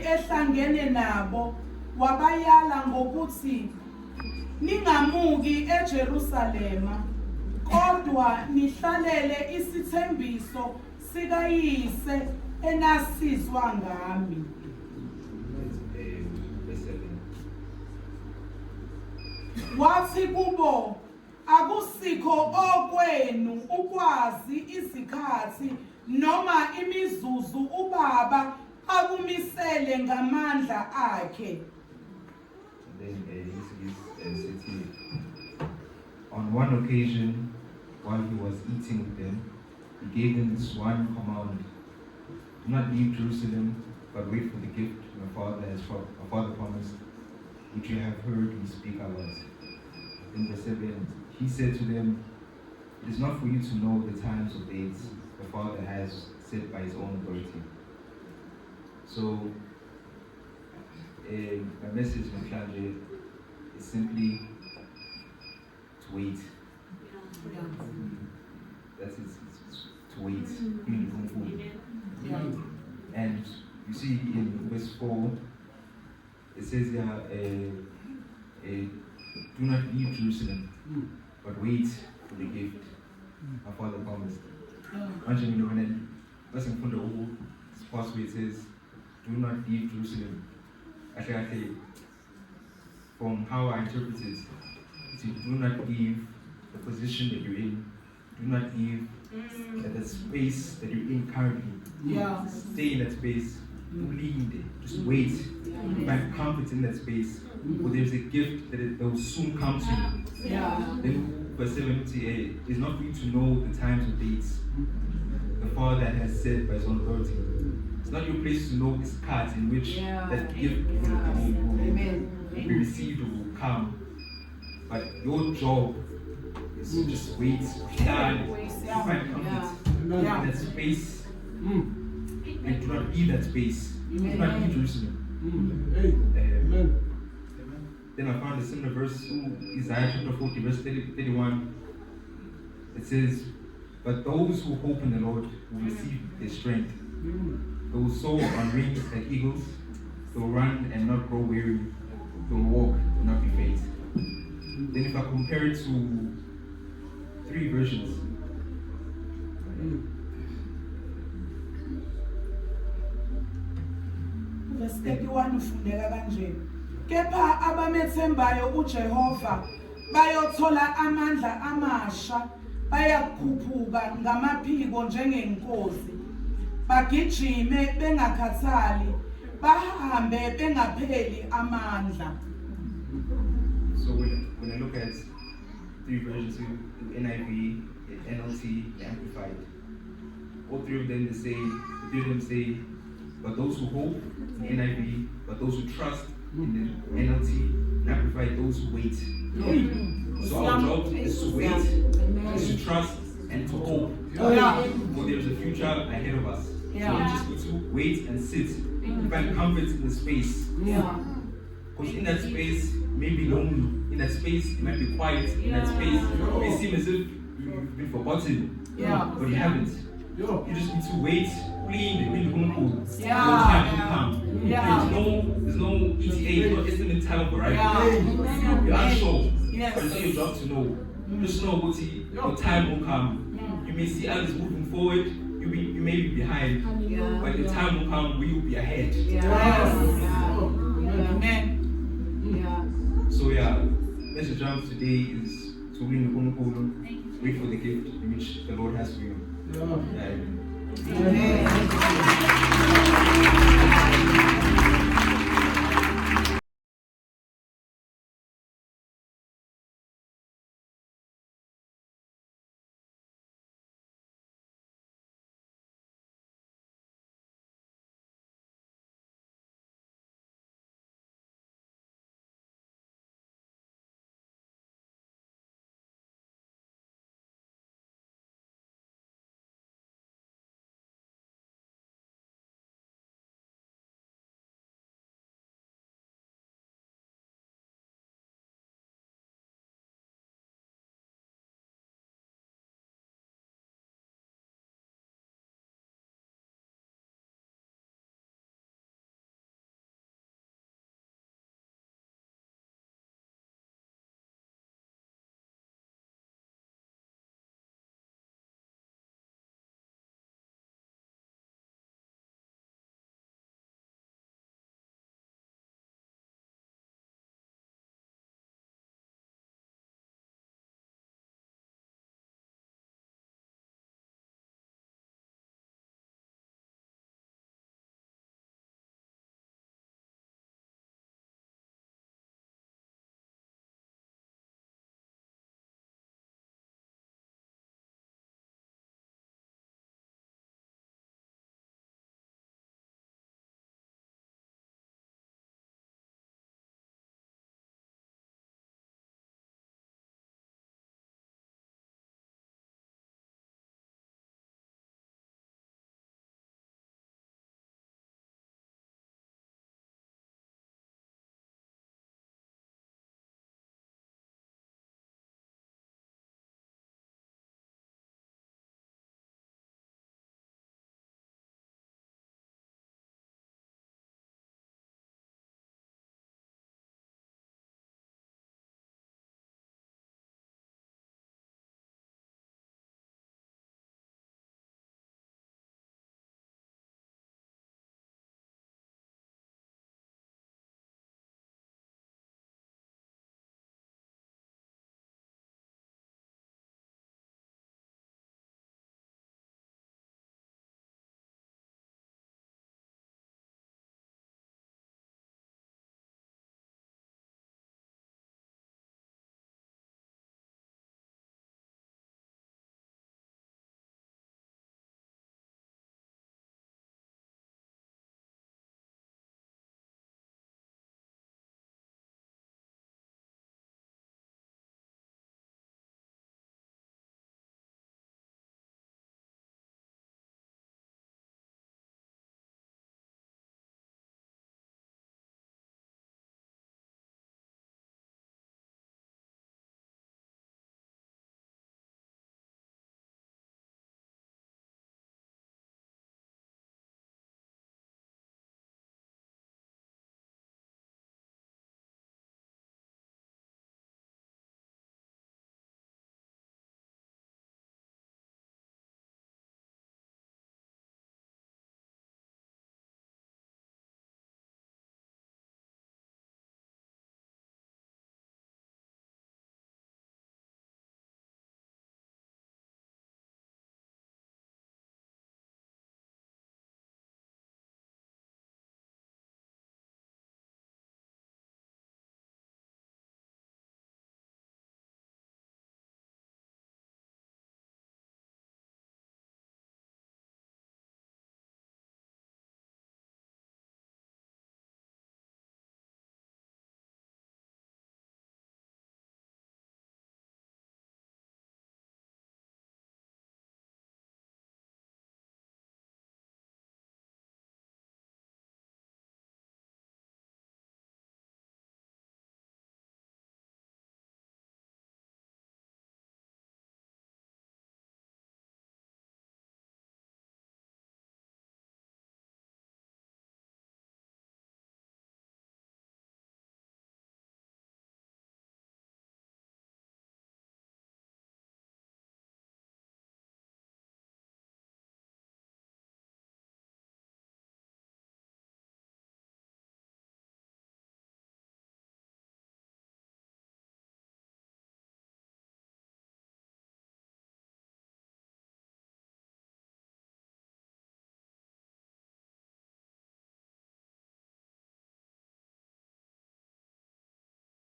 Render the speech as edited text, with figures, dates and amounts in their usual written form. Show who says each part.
Speaker 1: ehlangene nabo wabayala ngokuthi ningamuki eJerusalema kodwa nihlalele isithembiso sikayise enasizwa ngami. Wathi kubo akusikho okwenu ukwazi izikhathi noma imizuzu ubaba akumisele ngamandla akhe.
Speaker 2: On one occasion, while he was eating with them, he gave them this one command: do not leave Jerusalem, but wait for the gift my father promised, which you have heard me speak about. In verse 7, he said to them, it is not for you to know the times or dates the Father has set by his own authority. So, my message is simply to wait. That's it, to wait. And you see in verse 4, it says do not leave Jerusalem, but wait for the gift our Father promised. When that's in front of all, this past where it says, do not leave Jerusalem. Actually, from how I interpret it, do not leave the position that you're in. Do not leave the space that you're in currently.
Speaker 1: Yeah.
Speaker 2: Stay in that space. Don't leave there. Just wait. Find comfort in that space. But there's a gift that will soon come to you.
Speaker 1: Yeah.
Speaker 2: Then verse 78 is not for you to know the times or dates the Father has said by his own authority. It's not your place to know this card in which that gift will be received or will come. But your job is to just wait, stand, find comfort in that space, and do not leave that space. Do not leave Jerusalem. Then I found a similar verse, Isaiah chapter 40, verse 31. It says, but those who hope in the Lord will receive their strength. They will soar on wings like eagles. They'll run and not grow weary. They'll walk and not be faint. Then if I compare it to 3 versions,
Speaker 1: verse 31 ufundeka kanje. Kepha abamethembayo uJehova bayothola amandla amasha, bayakhuphuka ngamaphiko njengenkosi, bagijime bengakhathali, bahambe bengapheli amandla.
Speaker 2: So when I look at 3 versions, the NIV, the NLT, the Amplified, all 3 of them say, but those who hope, in the NIV, but those who trust, in the NLT, the Amplified, those who wait. So our job is to wait, is to trust, and to hope. For there is a future ahead of us. So we just need to wait and sit, and find comfort in the space. Because in that space, you may be lonely. In that space, it might be quiet. In that space, it may seem as if you've been forgotten. But you haven't. You just need to wait. The time will come. There's no ETA, no estimate time for arrival. You're unsure. But it's not your job to know. Just know what your time will come. You may see others moving forward. You may be behind. But the time will come where you'll be ahead.
Speaker 1: Amen.
Speaker 2: So message jump today is to wait for the gift which the Lord has for you.
Speaker 1: Amen.